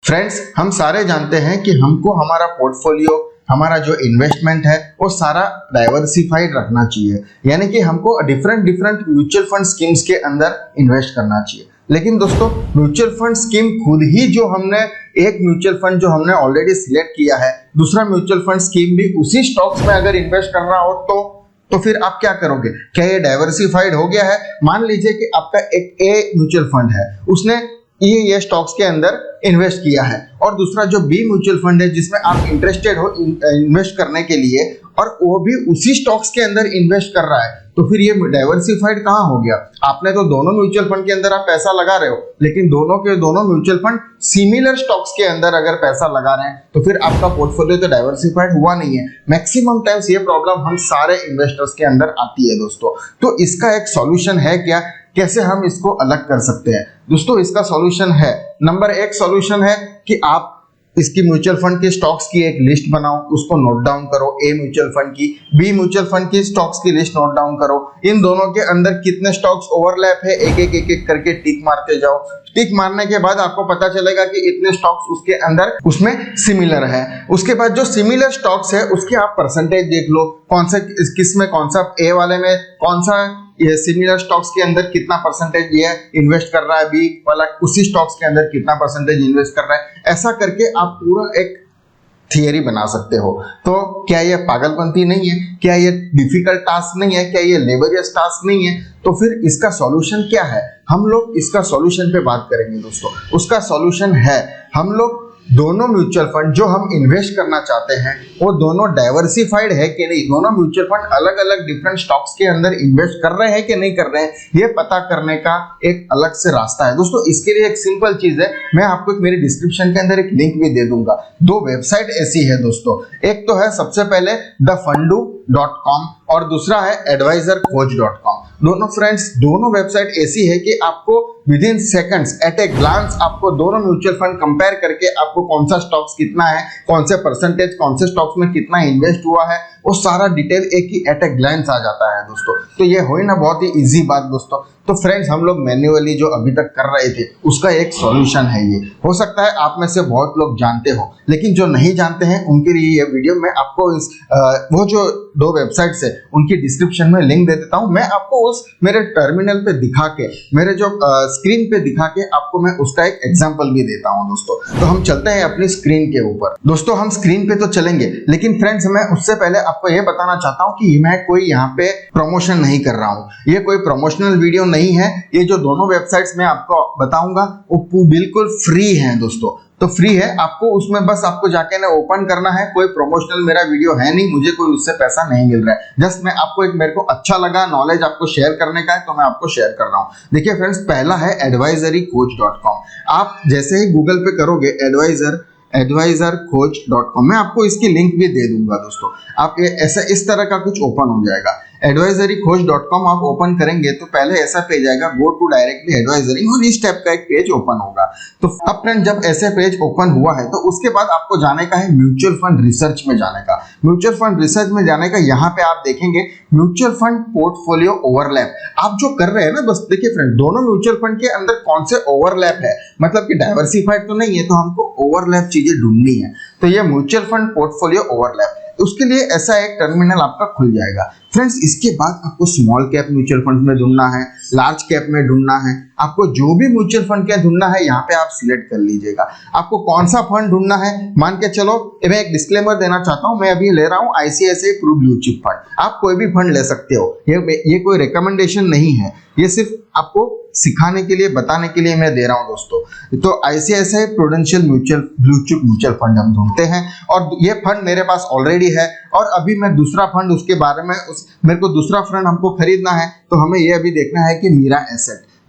Friends, हम सारे जानते हैं कि हमको हमारा पोर्टफोलियो, हमारा जो इन्वेस्टमेंट है वो सारा डाइवर्सिफाइड रखना चाहिए। यानी कि हमको different different mutual fund schemes के अंदर इन्वेस्ट करना चाहिए। लेकिन दोस्तों, म्यूचुअल फंड स्कीम खुद ही जो हमने एक म्यूचुअल फंड जो हमने ऑलरेडी सिलेक्ट किया है, दूसरा म्यूचुअल फंड स्कीम भी उसी स्टॉक्स में अगर इन्वेस्ट करना हो तो फिर आप क्या करोगे? क्या ये डाइवर्सिफाइड हो गया है? मान लीजिए कि आपका एक ए म्यूचुअल फंड है, उसने ये स्टॉक्स के अंदर इन्वेस्ट किया है, और दूसरा जो बी म्यूचुअल फंड है जिसमें आप इंटरेस्टेड हो इन्वेस्ट करने के लिए, और वो भी उसी स्टॉक्स के अंदर इन्वेस्ट कर रहा है, तो फिर ये डाइवर्सिफाइड कहाँ हो गया? आपने तो दोनों म्यूचुअल फंड के अंदर आप पैसा लगा रहे हो, लेकिन दोनों के दोनों म्यूचुअल फंड सिमिलर स्टॉक्स के अंदर अगर पैसा लगा रहे हैं, तो फिर आपका पोर्टफोलियो तो डाइवर्सिफाइड हुआ नहीं है। मैक्सिमम टाइम्स ये प्रॉब्लम हम सारे इन्वेस्टर्स के अंदर आती है दोस्तों। तो इसका एक सॉल्यूशन है क्या? कैसे हम इसको अलग कर सकते हैं? दोस्तों, इसका सॉल्यूशन है, नंबर एक सॉल्यूशन है कि आप इसकी म्यूचुअल फंड के स्टॉक्स की एक लिस्ट बनाओ, उसको नोट डाउन करो। ए म्यूचुअल फंड की, बी म्यूचुअल फंड की स्टॉक्स की लिस्ट नोट डाउन करो। इन दोनों के अंदर कितने स्टॉक्स ओवरलैप है, एक करके टिक मारते जाओ। टिक मारने के बाद आपको पता चलेगा कि इतने स्टॉक्स उसके अंदर उसमें सिमिलर है। उसके बाद जो सिमिलर स्टॉक्स है उसके आप परसेंटेज देख लो, कौन सा किस में, कौन सा ए वाले में कौन सा ये सिमिलर स्टॉक्स के अंदर कितना परसेंटेज ये इन्वेस्ट कर रहा है, बी वाला उसी स्टॉक्स के अंदर कितना परसेंटेज इन्वेस्ट कर रहा है। ऐसा करके आप पूरा एक थियरी बना सकते हो। तो क्या ये पागलपंती नहीं है? क्या ये डिफिकल्ट टास्क नहीं है? क्या ये लेबरियस टास्क नहीं है? तो फिर इसका सॉल्यूशन क्या है? हम लोग इसका सॉल्यूशन पे बात करेंगे दोस्तों। उसका सॉल्यूशन है, हम लोग दोनों म्यूचुअल फंड जो हम इन्वेस्ट करना चाहते हैं वो दोनों डाइवर्सिफाइड है कि नहीं, दोनों म्यूचुअल फंड अलग अलग डिफरेंट स्टॉक्स के अंदर इन्वेस्ट कर रहे हैं कि नहीं कर रहे हैं, ये पता करने का एक अलग से रास्ता है दोस्तों। इसके लिए एक सिंपल चीज है, मैं आपको मेरी डिस्क्रिप्शन के अंदर एक लिंक भी दे दूंगा। दो वेबसाइट ऐसी है दोस्तों, एक तो है सबसे पहले thefundu.com और दूसरा है advisorcoach.com। दोनों वेबसाइट ऐसी है कि आपको within seconds at a glance आपको दोनों म्यूचुअल फंड कंपेयर करके आपको कौन सा स्टॉक्स कितना है, कौन से परसेंटेज कौन से स्टॉक्स में कितना इन्वेस्ट हुआ है, वो सारा डिटेल एक ही एट ए ग्लांस आ जाता है दोस्तों। तो ये हुई ना बहुत ही इजी बात दोस्तों। तो फ्रेंड्स, हम लोग मैन्युअली जो अभी तक कर रहे थे उसका एक सॉल्यूशन है ये। हो सकता है आप में से बहुत लोग जानते हो, लेकिन जो नहीं जानते हैं उनके लिए ये वीडियो मैं आपको इस वो जो दो वेबसाइट्स है उनकी डिस्क्रिप्शन में लिंक दे देता हूं। मैं आपको उस मेरे टर्मिनल पे दिखा के, मेरे जो स्क्रीन पे दिखा के आपको मैं उसका एक एग्जांपल भी देता हूं दोस्तों। तो हम चलते हैं अपनी स्क्रीन के ऊपर। दोस्तों, हम स्क्रीन पे तो चलेंगे, लेकिन फ्रेंड्स मैं उससे पहले आपको ये बताना चाहता हूं कि मैं कोई यहाँ पे प्रमोशन नहीं कर रहा हूं। ये कोई प्रमोशनल वीडियो नहीं है। ये जो दोनों वेबसाइट्स मैं आपको बताऊंगा वो बिल्कुल फ्री हैं दोस्तों। तो फ्री है, आपको उसमें बस आपको जाके ना ओपन करना है। कोई प्रमोशनल मेरा वीडियो है नहीं, मुझे कोई उससे पैसा नहीं मिल रहा है। जस्ट मैं आपको एक, मेरे को अच्छा लगा नॉलेज आपको शेयर करने का है तो मैं आपको शेयर कर रहा हूँ। देखिए फ्रेंड्स, पहला है advisorycoach.com। आप जैसे ही गूगल पे करोगे advisorcoach.com, मैं आपको इसकी लिंक भी दे दूंगा दोस्तों। आप ये ऐसा इस तरह का कुछ ओपन हो जाएगा। advisorycoach.com आप ओपन करेंगे तो पहले ऐसा पेज आएगा, गो टू डायरेक्टली एडवाइजरी, और इस टाइप का एक पेज ओपन होगा। तो अब फ्रेंड, जब ऐसे पेज ओपन हुआ है तो उसके बाद आपको जाने का है म्यूचुअल फंड रिसर्च में जाने का। म्यूचुअल फंड रिसर्च में जाने का, यहाँ पे आप देखेंगे म्यूचुअल फंड पोर्टफोलियो ओवरलैप। आप जो कर रहे हैं ना, बस देखिए फ्रेंड, दोनों म्यूचुअल फंड के अंदर कौन से ओवरलैप है, मतलब कि डाइवर्सिफाइड तो नहीं है, तो हमको ओवरलैप चीजें ढूंढनी है। तो ये म्यूचुअल फंड पोर्टफोलियो ओवरलैप, उसके लिए ऐसा एक टर्मिनल आपका खुल जाएगा। फ्रेंड्स, इसके बाद आपको स्मॉल कैप म्यूचुअल फंड में ढूंढना है, लार्ज कैप में ढूंढना है, आपको जो भी म्यूचुअल फंड के ढूंढना है यहाँ पे आप सिलेक्ट कर लीजिएगा। आपको कौन सा फंड ढूंढना है, मान के चलो, मैं एक डिस्क्लेमर देना चाहता हूँ, मैं अभी ले रहा हूँ ICICI Pru blue chip fund. आप कोई भी फंड ले सकते हो, ये कोई रिकमेंडेशन नहीं है, ये सिर्फ आपको सिखाने के लिए, बताने के लिए मैं दे रहा हूं दोस्तों। तो ICICI prudential blue chip mutual fund हम ढूंढते हैं, और ये फंड मेरे पास ऑलरेडी है, और अभी मैं दूसरा फंड उसके बारे में मेरे को दूसरा फंड हमको खरीदना है, तो हमें ये अभी देखना है कि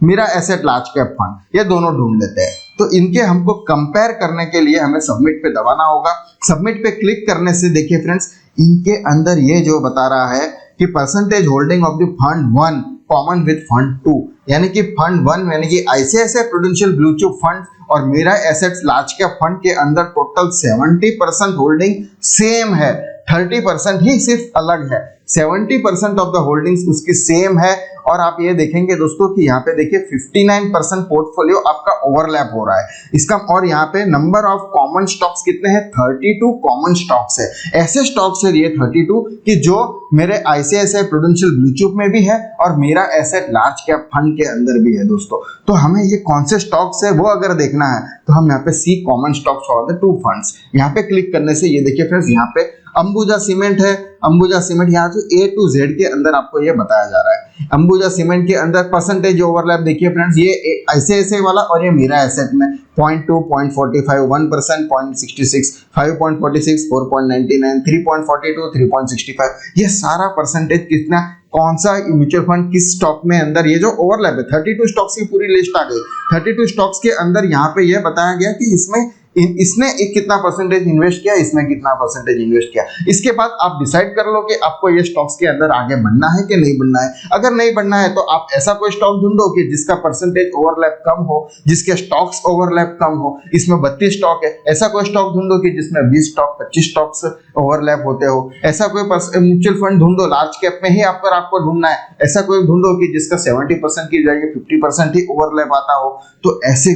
Mirae asset large cap fund, ये दोनों ढूंढ लेते हैं। तो इनके हमको कंपेयर करने के लिए हमें सबमिट पे दबाना होगा। सबमिट पे क्लिक करने से देखिए फ्रेंड्स, इनके अंदर ये जो बता रहा है कि percentage holding of the fund 1 common with fund 2, यानी कि फंड 1 यानी कि ICICI prudential blue chip fund और Mirae assets large cap fund के अंदर टोटल 70% होल्डिंग सेम है। 30% ही सिर्फ अलग है, 70% ऑफ द होल्डिंग्स उसकी सेम है। और आप ये देखेंगे दोस्तों कि यहाँ पे देखिए 59% पोर्टफोलियो आपका ओवरलैप हो रहा है इसका। और यहाँ पे नंबर ऑफ कॉमन स्टॉक्स कितने हैं, 32 कॉमन स्टॉक्स है। ऐसे स्टॉक्स है ये 32 कि जो मेरे ICICI प्रूडेंशियल ब्लू चिप में भी है और मेरा एसेट लार्ज कैप फंड के अंदर भी है दोस्तों। तो हमें ये कौन से स्टॉक्स है वो अगर देखना है तो हम यहाँ पे see common stocks for the 2 funds यहाँ पे क्लिक करने से ये देखिए फ्रेंड्स, यहाँ पे अंबुजा सीमेंट है। अंबुजा सीमेंट यहाँ से A to Z के अंदर आपको ये बताया जा रहा है। अंबुजा सीमेंट के अंदर परसेंटेज ओवरलैप देखिए फ्रेंड्स, ये ICICI वाला और ये मेरा एसेट में 0.2, 0.45, 1%, 0.66, 5.46, 4.99, 3.42, 3.65, ये सारा परसेंटेज कितना, कौन सा म्यूचुअल फंड किस स्टॉक में अंदर, ये जो ओवरलैप है 32 स्टॉक्स की पूरी लिस्ट आ गई। 32 स्टॉक्स के अंदर यहाँ पे ये बताया गया कि इसमें इसने एक कितना परसेंटेज इन्वेस्ट किया, इसमें कितना परसेंटेज इन्वेस्ट किया। इसके बाद आप डिसाइड कर लो कि आपको ये स्टॉक्स के अंदर आगे बढ़ना है कि नहीं बढ़ना है। अगर नहीं बढ़ना है तो आप ऐसा कोई स्टॉक ढूंढो कि जिसका परसेंटेज ओवरलैप कम हो, जिसके स्टॉक्स ओवरलैप कम हो। इसमें 32 स्टॉक है, ऐसा कोई स्टॉक ढूंढो कि जिसमें 20 स्टॉक 25 स्टॉक्स ओवरलैप होते हो। ऐसा कोई म्यूचुअल फंड ढूंढो, लार्ज कैप में ही आपको ढूंढना है, ऐसा कोई ढूंढो कि जिसका 70% की जगह 50% ही ओवरलैप आता हो। तो ऐसे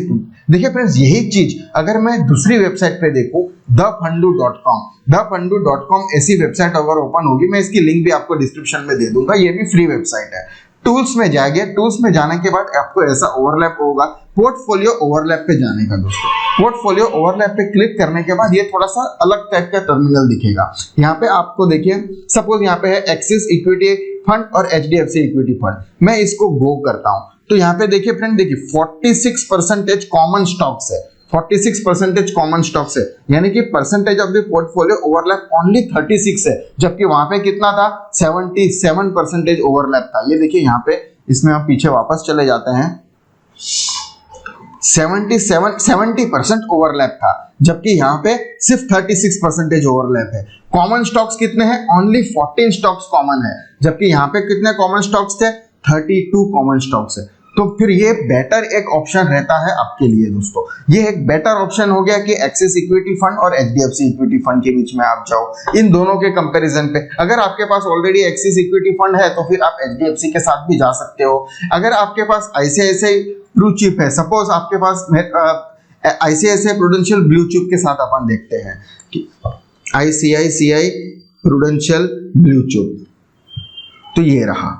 देखिए फ्रेंड्स, यही चीज अगर मैं दूसरी वेबसाइट पे देखूं thefundu.com ऐसी वेबसाइट अगर ओपन होगी, मैं इसकी लिंक भी आपको डिस्क्रिप्शन में दे दूंगा, ये भी फ्री वेबसाइट है। टूल्स में जाएंगे, टूल्स में जाने के बाद आपको ऐसा ओवरलैप होगा, पोर्टफोलियो ओवरलैप पे जाने का दोस्तों। पोर्टफोलियो ओवरलैप पे क्लिक करने के बाद ये थोड़ा सा अलग टाइप का टर्मिनल दिखेगा। यहाँ पे आपको देखिए, सपोज यहाँ पे है एक्सिस इक्विटी फंड और HDFC इक्विटी फंड, मैं इसको गो करता हूँ तो यहाँ पे देखिए फ्रेंड, देखिए 46% कॉमन स्टॉक्स है, 46% कॉमन स्टॉक्स है, यानी कि percentage of the portfolio overlap only 36 है, जबकि वहां पे कितना था, 77% ओवरलैप था। ये देखिए यहाँ पे, इसमें आप पीछे वापस चले जाते हैं, 70% ओवरलैप था, जबकि यहाँ पे सिर्फ 36% ओवरलैप है। कॉमन स्टॉक्स कितने हैं, ओनली 14 स्टॉक्स कॉमन है, जबकि यहाँ पे कितने कॉमन स्टॉक्स थे, 32 कॉमन स्टॉक्स है। तो फिर ये बेटर एक ऑप्शन रहता है आपके लिए दोस्तों। ये एक बेटर ऑप्शन हो गया कि एक्सिस इक्विटी फंड और HDFC इक्विटी फंड के बीच में आप जाओ। इन दोनों के कंपैरिजन पे अगर आपके पास ऑलरेडी एक्सिस इक्विटी फंड है तो फिर आप HDFC के साथ भी जा सकते हो। अगर आपके पास ICICI ब्लू चिप है, सपोज आपके पास ICICI प्रूडेंशियल ब्लू चिप के साथ अपन देखते हैं कि ICICI प्रूडेंशियल ब्लू चिप, तो ये रहा।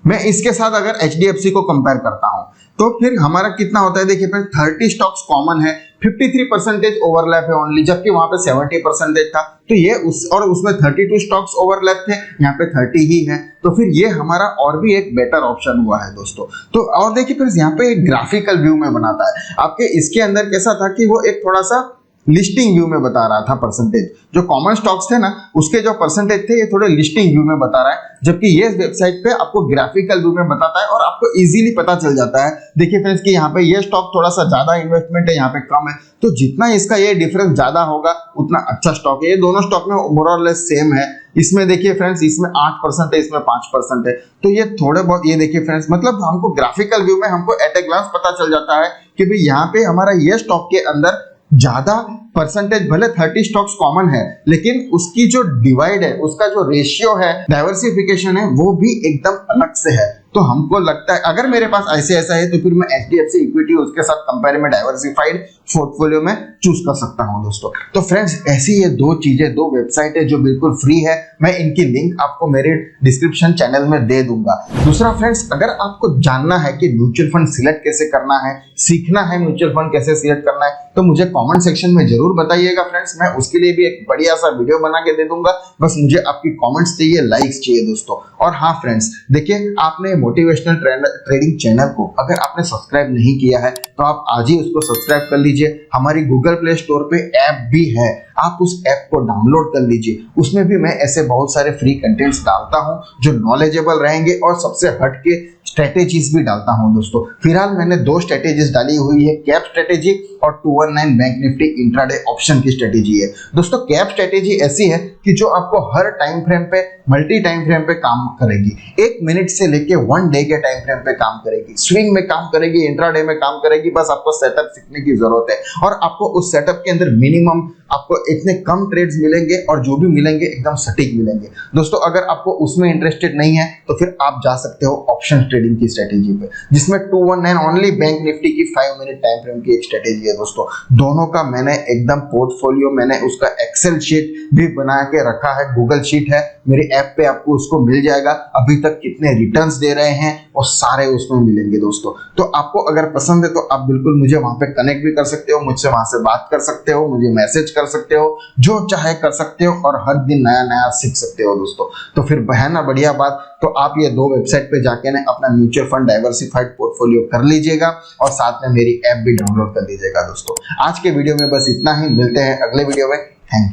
मैं इसके साथ अगर HDFC को कंपेयर करता हूं तो फिर हमारा कितना होता है, देखिए फिर 30 स्टॉक्स कॉमन है, 53% ओवरलैप है ओनली, जबकि वहां पे 70% था। तो ये उसमें 32 स्टॉक्स ओवरलैप थे, यहाँ पे 30 ही है। तो फिर ये हमारा और भी एक बेटर ऑप्शन हुआ है दोस्तों। तो और देखिए फिर यहाँ पे एक ग्राफिकल व्यू में बनाता है आपके। इसके अंदर कैसा था कि वो एक थोड़ा सा लिस्टिंग व्यू में बता रहा था परसेंटेज, जो कॉमन स्टॉक्स थे ना उसके जो परसेंटेज थे ये थोड़े लिस्टिंग व्यू में बता रहा है, जबकि ये वेबसाइट पे आपको ग्राफिकल व्यू में बताता है और आपको इजीली पता चल जाता है। देखिए फ्रेंड्स कि यहाँ पे ये स्टॉक थोड़ा सा ज्यादा इन्वेस्टमेंट है, यहाँ पे कम है, तो जितना इसका ये डिफरेंस ज्यादा होगा उतना अच्छा स्टॉक है। ये दोनों स्टॉक में मोर और लेस सेम है। इसमें देखिए फ्रेंड्स, इसमें 8% है, इसमें 5% है, तो ये थोड़े बहुत, ये देखिए फ्रेंड्स, मतलब हमको ग्राफिकल व्यू में हमको एट ए ग्लांस पता चल जाता है कि भाई यहाँ पे हमारा ये स्टॉक के अंदर ज्यादा परसेंटेज, भले 30 स्टॉक्स कॉमन है लेकिन उसकी जो डिवाइड है, उसका जो रेशियो है, डाइवर्सिफिकेशन है, वो भी एकदम अलग से है। तो हमको लगता है अगर मेरे पास ऐसा है तो फिर मैं HDFC इक्विटी उसके साथ कंपेयर में डाइवर्सिफाइड पोर्टफोलियो में चूज कर सकता हूं दोस्तों। तो फ्रेंड्स ऐसी ये दो चीजें, दो वेबसाइट है जो बिल्कुल फ्री है, मैं इनकी लिंक आपको मेरे डिस्क्रिप्शन चैनल में दे दूंगा। दूसरा फ्रेंड्स, अगर आपको जानना है कि म्यूचुअल फंड सिलेक्ट कैसे करना है, सीखना है म्यूचुअल फंड कैसे सिलेक्ट करना है, तो मुझे कॉमेंट सेक्शन में जरूर बताइएगा फ्रेंड्स, मैं उसके लिए भी एक बढ़िया सा वीडियो बना के दे दूंगा। बस मुझे आपकी कॉमेंट्स चाहिए, लाइक्स चाहिए दोस्तों। और हाँ फ्रेंड्स, देखिए आपने मोटिवेशनल ट्रेडिंग चैनल को अगर आपने सब्सक्राइब नहीं किया है तो आप आज ही उसको सब्सक्राइब कर लीजिए। हमारी गूगल प्ले स्टोर पे ऐप भी है, आप उस ऐप को डाउनलोड कर लीजिए। उसमें भी मैं ऐसे बहुत सारे फ्री कंटेंट्स डालता हूं जो नॉलेजेबल रहेंगे और सबसे हटके स्ट्रेटेजीज भी डालता हूं दोस्तों। फिलहाल मैंने 2 स्ट्रेटेजीज डाली हुई है, कैप स्ट्रेटेजी और 219 बैंक निफ्टी इंट्राडे ऑप्शन की स्ट्रेटेजी है दोस्तों। कैप स्ट्रेटेजी ऐसी है कि जो आपको हर टाइम फ्रेम पे, मल्टी टाइम फ्रेम पे काम करेगी, 1 मिनट से लेके 1 डे के टाइम फ्रेम पे काम करेगी, स्विंग में काम करेगी, इंट्राडे में काम करेगी। बस आपको सेटअप सीखने की जरूरत है और आपको उस सेटअप के अंदर मिनिमम आपको इतने कम ट्रेड्स मिलेंगे और जो भी मिलेंगे एकदम सटीक मिलेंगे। दोस्तों अगर आपको उसमें इंटरेस्टेड नहीं है तो फिर आप जा सकते हो ऑप्शन ट्रेडिंग की स्ट्रेटेजी पे, जिसमें 219 ओनली बैंक निफ्टी की 5 मिनट टाइम फ्रेम की एक स्ट्रेटेजी है। दोस्तों दोनों का मैंने एकदम पोर्टफोलियो, मैंने उसका एक्सेल शीट भी बना के रखा है, गूगल शीट है मेरी ऐप पे, आपको उसको मिल जाएगा। अभी तक कितने रिटर्न्स दे रहे हैं वो सारे उसमें मिलेंगे। दोस्तों तो आपको अगर पसंद है तो आप बिल्कुल मुझे वहां पे कनेक्ट भी कर सकते हो, मुझसे वहां से बात कर सकते हो, मुझे मैसेज कर सकते हो, जो चाहे कर सकते हो और हर दिन नया नया सीख सकते हो। दोस्तों तो फिर है ना बढ़िया बात। तो आप ये 2 वेबसाइट पे जाके ना अपना म्यूचुअल फंड डाइवर्सिफाइड पोर्टफोलियो कर लीजिएगा और साथ में मेरी ऐप भी डाउनलोड कर लीजिएगा। दोस्तों आज के वीडियो में बस इतना ही, मिलते हैं अगले वीडियो में। Thank you.